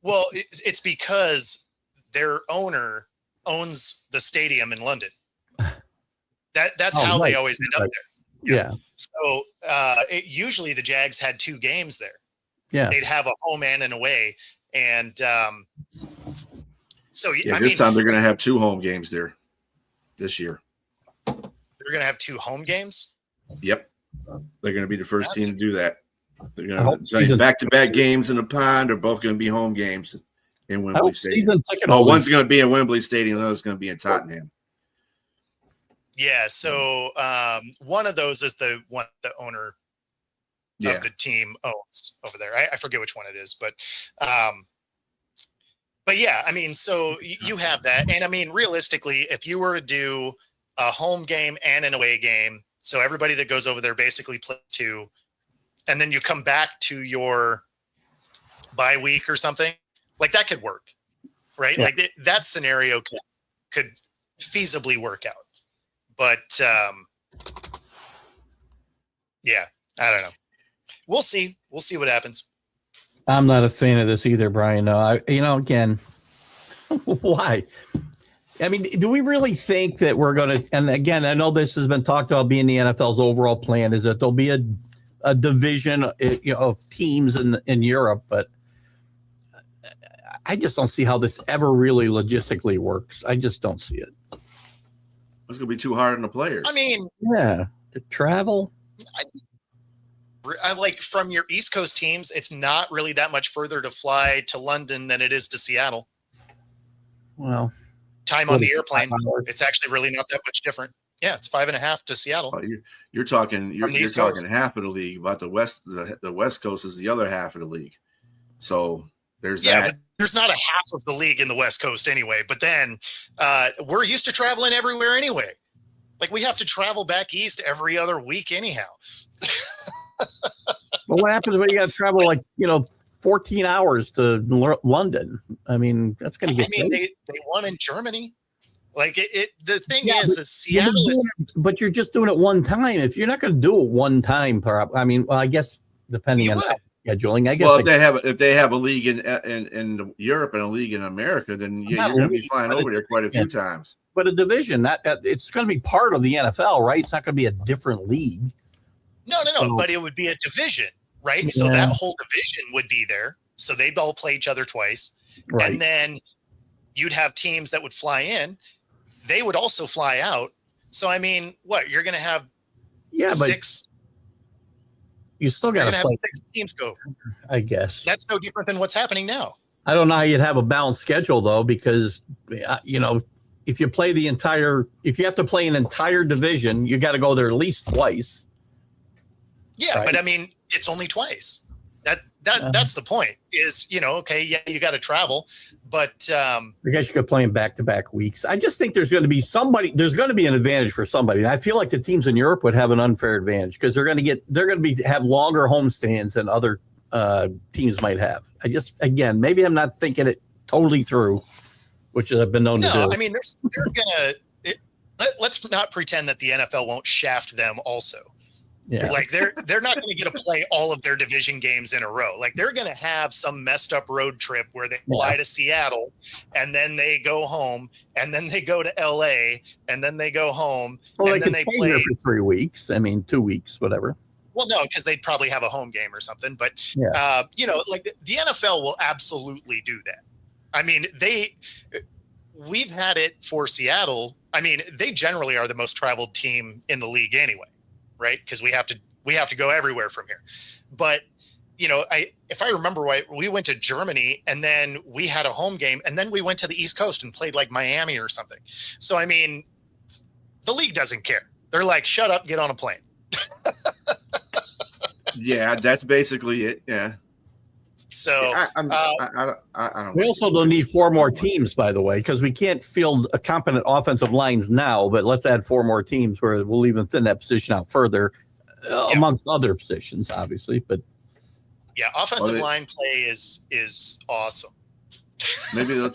Well, it's because their owner owns the stadium in London. That's how they always end up there. Yeah. So usually the Jags had 2 games there. Yeah. They'd have a home and an away. And this time they're going to have 2 home games there this year. They're going to have 2 home games? Yep. They're going to be the first team to do that. They're going to back-to-back games in the pond are both going to be home games in Wembley Stadium. One's going to be in Wembley Stadium, the other's going to be in Tottenham. Yeah, so one of those is the one the owner of the team owns over there. I forget which one it is, but yeah, I mean, so you have that. And I mean, realistically, if you were to do a home game and an away game, so everybody that goes over there basically plays 2, and then you come back to your bye week or something, like that could work, right? Yeah. Like that scenario could feasibly work out. But yeah, I don't know. We'll see. We'll see what happens. I'm not a fan of this either, Brian. No, again, why? I mean, do we really think that we're going to, and again, I know this has been talked about being the NFL's overall plan, is that there'll be a division of teams in Europe, but I just don't see how this ever really logistically works. I just don't see it. It's going to be too hard on the players. I mean, yeah, to travel. I like from your East Coast teams, it's not really that much further to fly to London than it is to Seattle. Well, time on the airplane, it's actually really not that much different. Yeah, it's 5.5 to Seattle. You're talking half of the league. About the West Coast is the other half of the league. So there's that. But there's not a half of the league in the West Coast anyway. But then we're used to traveling everywhere anyway. Like we have to travel back east every other week anyhow. Well, what happens when you got to travel 14 hours to London? I mean, that's going to get. I mean, they won in Germany. Like the thing is Seattle but you're just doing it one time. If you're not going to do it one time, I mean, well, I guess depending on scheduling. I guess. Well, if they have a league in Europe and a league in America, then you're going to be flying over there quite a few times. But a division, it's going to be part of the NFL, right? It's not going to be a different league. No. But it would be a division, right? So that whole division would be there. So they'd all play each other twice. Right. And then you'd have teams that would fly in. They would also fly out. So, I mean, you're going to have six. You still got to have 6 teams go. I guess. That's no different than what's happening now. I don't know how you'd have a balanced schedule, though, because, if you have to play an entire division, you got to go there at least twice. Yeah, right? But I mean, it's only twice. That's the point is, you got to travel, but I guess you could play in back-to-back weeks. I just think there's going to be an advantage for somebody. And I feel like the teams in Europe would have an unfair advantage because they're going to have longer homestands than other teams might have. Again, maybe I'm not thinking it totally through, which I've been known to do. I mean, they're going to, let's not pretend that the NFL won't shaft them also. Yeah. Like they're not going to get to play all of their division games in a row. Like they're going to have some messed up road trip where they fly to Seattle and then they go home and then they go to LA and then they go home. Well, and then they play there for 3 weeks. I mean, 2 weeks, whatever. Well, no, because they'd probably have a home game or something. But, like the NFL will absolutely do that. I mean, we've had it for Seattle. I mean, they generally are the most traveled team in the league anyway. Right. Because we have to go everywhere from here. But, if I remember right, we went to Germany and then we had a home game and then we went to the East Coast and played like Miami or something. So, I mean, the league doesn't care. They're like, shut up, get on a plane. Yeah, that's basically it. Yeah. So I don't. We also don't need 4 more teams, by the way, because we can't field a competent offensive lines now. But let's add 4 more teams where we'll even thin that position out further, amongst other positions, obviously. But offensive line play is awesome. Maybe they'll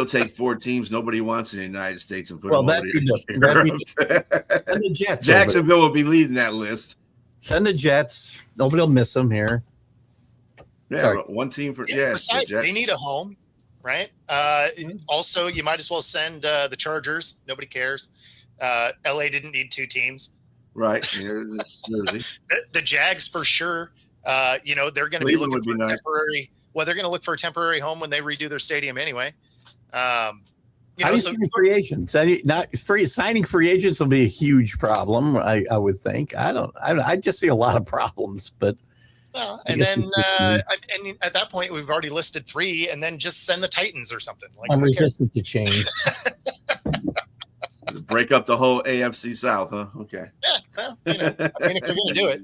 take 4 teams nobody wants in the United States and put them over the Jets. Jacksonville will be leading that list. Send the Jets. Nobody will miss them here. Yeah, one team for Besides, they need a home, right? Also, you might as well send the Chargers. Nobody cares. LA didn't need 2 teams, right? The Jags for sure. They're going to be looking for temporary. Well, they're going to look for a temporary home when they redo their stadium anyway. Free agents? Signing free agents will be a huge problem. I would think. I just see a lot of problems, but. Well, and then and at that point we've already listed 3, and then just send the Titans or something. Like, I'm resistant to change. Break up the whole AFC South, huh? Okay. Yeah, well, if you're going to do it,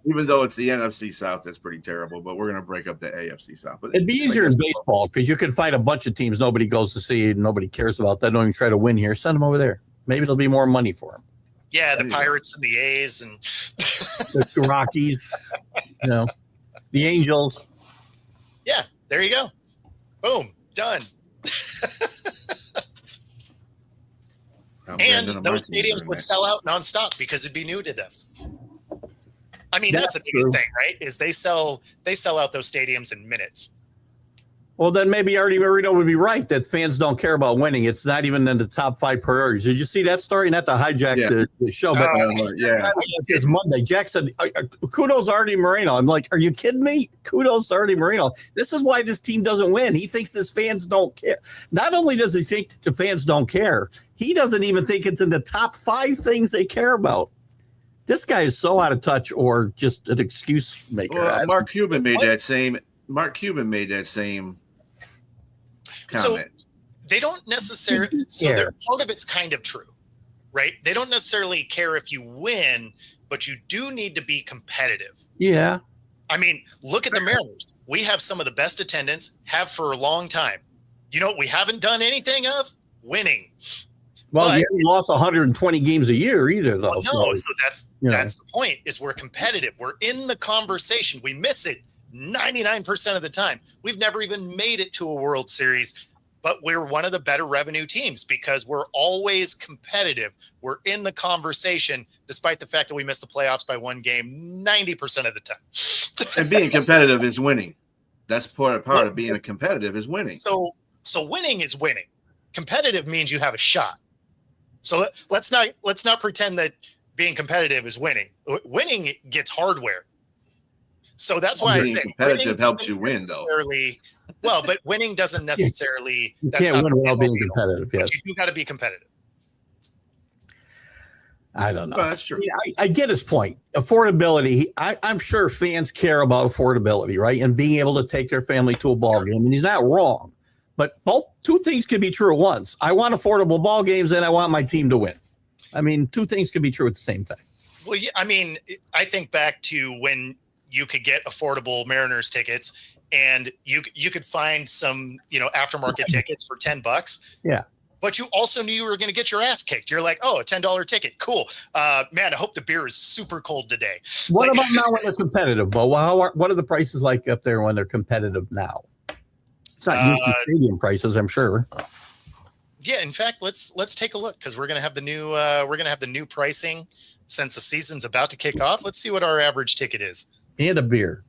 even though it's the NFC South, that's pretty terrible. But we're going to break up the AFC South. But it'd be easier in baseball because you can find a bunch of teams nobody goes to see, and nobody cares about that. Don't even try to win here. Send them over there. Maybe there'll be more money for them. Yeah, the Pirates and the A's and the Rockies, the Angels. Yeah, there you go. Boom, done. And those stadiums would sell out nonstop because it'd be new to them. I mean, that's the biggest thing, right? Is they sell out those stadiums in minutes. Well, then maybe Artie Marino would be right that fans don't care about winning. It's not even in the top 5 priorities. Did you see that story? Not to hijack the show, but it's Monday. Jack said, kudos Artie Marino. I'm like, are you kidding me? Kudos Artie Marino. This is why this team doesn't win. He thinks his fans don't care. Not only does he think the fans don't care, he doesn't even think it's in the top 5 things they care about. This guy is so out of touch or just an excuse maker. Well, Mark Cuban made that same comment. So they don't necessarily. So part of it's kind of true, right? They don't necessarily care if you win, but you do need to be competitive. Yeah. I mean, look at the Mariners. We have some of the best attendance, have for a long time. You know what we haven't done anything of? Winning. Well, you haven't lost 120 games a year either, though. Well, no, so that's the point. Is we're competitive. We're in the conversation. We miss it 99% of the time. We've never even made it to a World Series, but we're one of the better revenue teams because we're always competitive. We're in the conversation, despite the fact that we missed the playoffs by one game 90% of the time. And being competitive is winning. That's part of being competitive is winning. So winning is winning. Competitive means you have a shot. So let's not pretend that being competitive is winning. Winning gets hardware. So that's why I say competitive helps you win, though. Well, but winning doesn't necessarily. You can't win without being competitive. Yes, you got to be competitive. I don't know. Well, that's true. I get his point. Affordability. I'm sure fans care about affordability, right? And being able to take their family to a ball game. And he's not wrong. But two things can be true at once. I want affordable ball games and I want my team to win. I mean, two things can be true at the same time. Well, yeah, I mean, I think back to when you could get affordable Mariners tickets and you could find some, aftermarket tickets for $10. Yeah. But you also knew you were going to get your ass kicked. You're like, oh, a $10 ticket. Cool. Man, I hope the beer is super cold today. What about now when they're competitive, Bo? What are the prices like up there when they're competitive now? It's not Yankee Stadium prices, I'm sure. Yeah, in fact, let's take a look because we're gonna have the new pricing since the season's about to kick off. Let's see what our average ticket is. And a beer.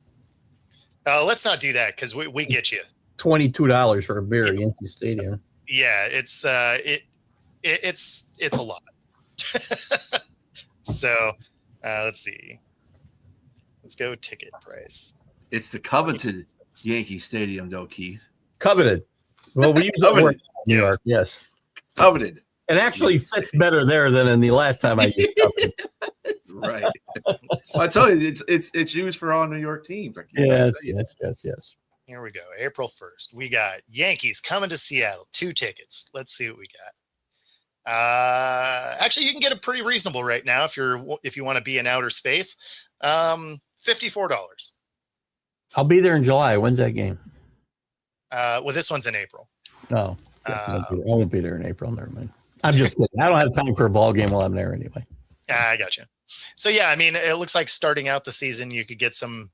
Let's not do that because we get you $22 for a beer at Yankee Stadium. Yeah, it's a lot. So let's see. Let's go ticket price. It's the coveted Yankee Stadium, though, Keith. Coveted. Well, we use that word in New York. Yes. Coveted. It actually fits better there than in the last time I used coveted. Right. I tell you, it's used for all New York teams. Yes. Here we go. April 1st. We got Yankees coming to Seattle. 2 tickets. Let's see what we got. Actually, you can get it pretty reasonable right now if you want to be in outer space. $54. I'll be there in July. When's that game? Well, this one's in April. No, I won't be there in April. Never mind. I'm just kidding. I don't have time for a ball game while I'm there anyway. Yeah, I got you. So yeah, I mean, it looks like starting out the season, you could get some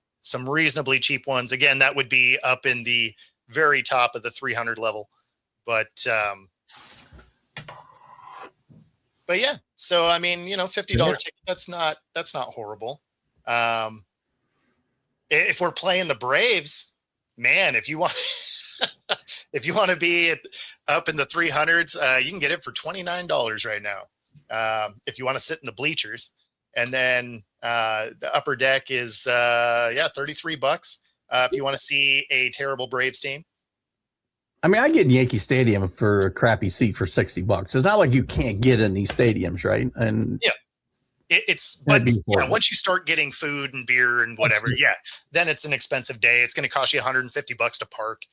reasonably cheap ones. Again, that would be up in the very top of the 300 level, but yeah. So I mean, $50 ticket. That's not horrible. If we're playing the Braves, man, if you want. If you want to be up in the 300s, you can get it for $29 right now. If you want to sit in the bleachers, and then the upper deck is $33. If you want to see a terrible Braves team. I mean, I get Yankee Stadium for a crappy seat for $60. It's not like you can't get in these stadiums, right? And yeah. Once you start getting food and beer and whatever, then it's an expensive day. It's going to cost you $150 to park.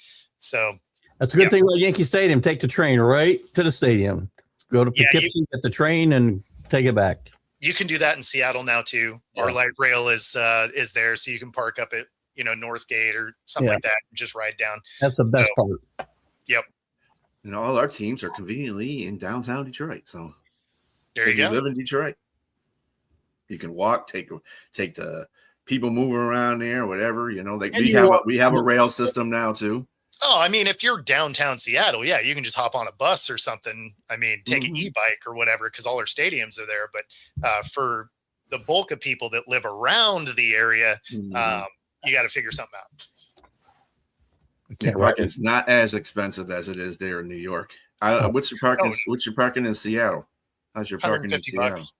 So that's a good thing about Yankee Stadium. Take the train right to the stadium. Go to Poughkeepsie, get the train, and take it back. You can do that in Seattle now too. Yeah. Our light rail is there, so you can park up at Northgate or something like that and just ride down. That's the best part. Yep. And all our teams are conveniently in downtown Detroit. So there you go. If you live in Detroit, you can walk, take the people moving around there, whatever. We have a rail system now too. Oh, I mean, if you're downtown Seattle, you can just hop on a bus or something. I mean, take an e-bike or whatever, because all our stadiums are there. But for the bulk of people that live around the area, you got to figure something out. It's not as expensive as it is there in New York. What's your parking in Seattle? How's your parking in Seattle? $150.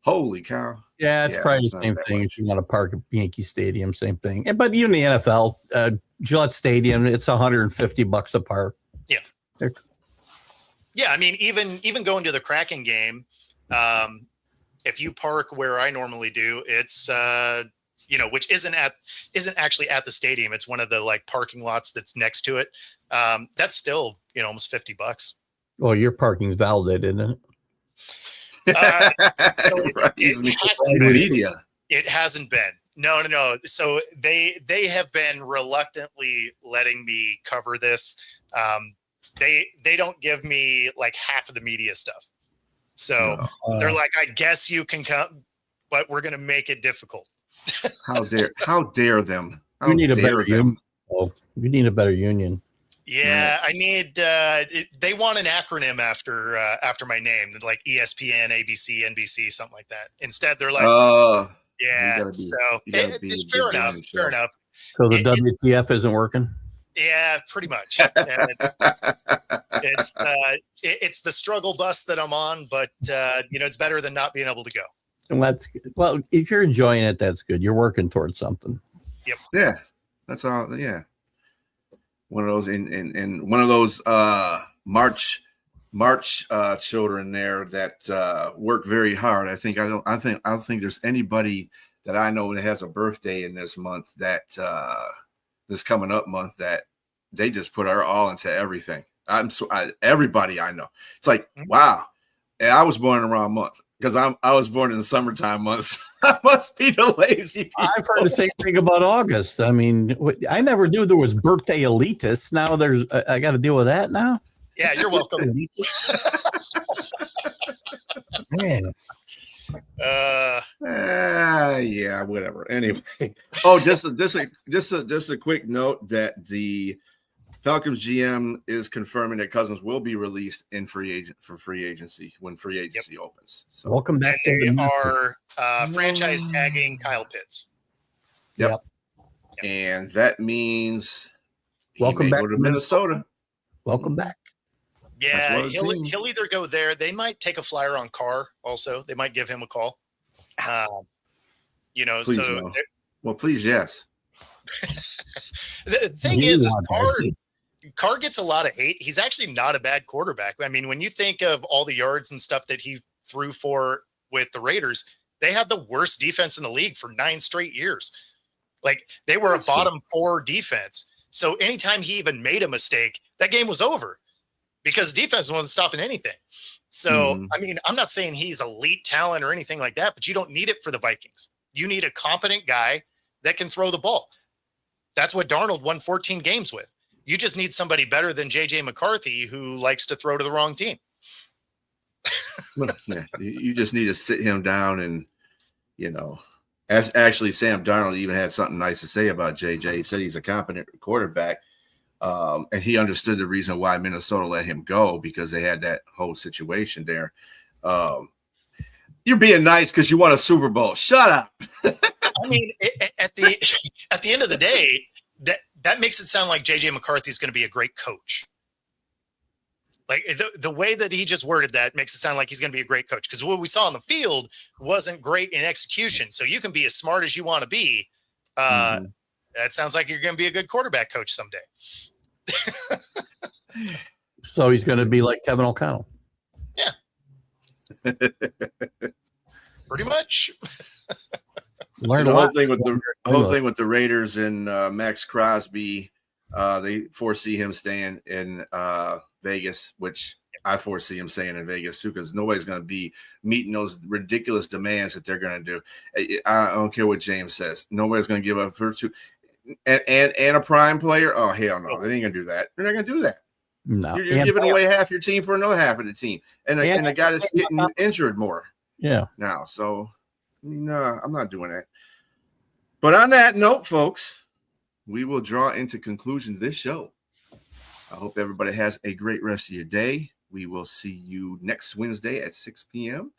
Holy cow. Yeah, it's probably the same thing if you want to park at Yankee Stadium, same thing. But even the NFL, Gillette Stadium, it's $150 a park. Yeah. Yeah, I mean, even going to the Kraken game, if you park where I normally do, it's which isn't actually at the stadium. It's one of the parking lots that's next to it. That's still almost $50. Well, your parking's validated, isn't it? It hasn't been. No. So they have been reluctantly letting me cover this. They don't give me half of the media stuff. So they're like, I guess you can come, but we're going to make it difficult. How dare them? You need a better union. Oh, you need a better union. Yeah, I need. They want an acronym after my name, like ESPN, ABC, NBC, something like that. Instead, they're like, yeah. So it's fair enough. Fair enough. So the WTF isn't working. Yeah, pretty much. It's the struggle bus that I'm on, but it's better than not being able to go. And that's good. Well, if you're enjoying it, that's good. You're working towards something. Yep. Yeah, that's all. Yeah, one of those in one of those March children there that work very hard. I don't think there's anybody that I know that has a birthday in this month that this coming up month that they just put our all into everything. Everybody I know. It's like, wow. And I was born in the wrong month because I was born in the summertime months. I must be the lazy people. I've heard the same thing about August. I mean, I never knew there was birthday elitists. Now I got to deal with that now. Yeah, you're welcome. Man. Yeah, whatever. Anyway, just a quick note that the Falcons GM is confirming that Cousins will be released in free agency when free agency opens. So welcome back. They are franchise tagging Kyle Pitts. Yep. And that means welcome back to Minnesota. Welcome back. Yeah, he'll either go there. They might take a flyer on Carr also. They might give him a call. Please, so no. Well, please, yes. The thing is Carr gets a lot of hate. He's actually not a bad quarterback. I mean, when you think of all the yards and stuff that he threw for with the Raiders, they had the worst defense in the league for 9 straight years. Like, they were a bottom 4 defense. So anytime he even made a mistake, that game was over because defense wasn't stopping anything. So, I mean, I'm not saying he's elite talent or anything like that, but you don't need it for the Vikings. You need a competent guy that can throw the ball. That's what Darnold won 14 games with. You just need somebody better than J.J. McCarthy who likes to throw to the wrong team. Yeah, you just need to sit him down and, actually Sam Darnold even had something nice to say about J.J. He said he's a competent quarterback. And he understood the reason why Minnesota let him go because they had that whole situation there. You're being nice because you won a Super Bowl. Shut up. I mean, at the end of the day, that makes it sound like J.J. McCarthy is going to be a great coach. Like the way that he just worded that makes it sound like he's going to be a great coach because what we saw on the field wasn't great in execution. So you can be as smart as you want to be. That sounds like you're going to be a good quarterback coach someday. So he's going to be like Kevin O'Connell. Yeah. Pretty much. The whole thing with the Raiders and Max Crosby, they foresee him staying in Vegas, which I foresee him staying in Vegas too, because nobody's going to be meeting those ridiculous demands that they're going to do. I don't care what James says. Nobody's going to give up for two and a prime player. Oh, hell no. They ain't going to do that. They're not going to do that. No. You're giving away half your team for another half of the team. And the guy that's getting injured more. Yeah. Now, so no, I'm not doing that. But on that note, folks, we will draw into conclusion this show. I hope everybody has a great rest of your day. We will see you next Wednesday at 6 p.m.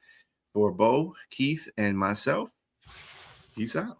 For Bo, Keith, and myself. Peace out.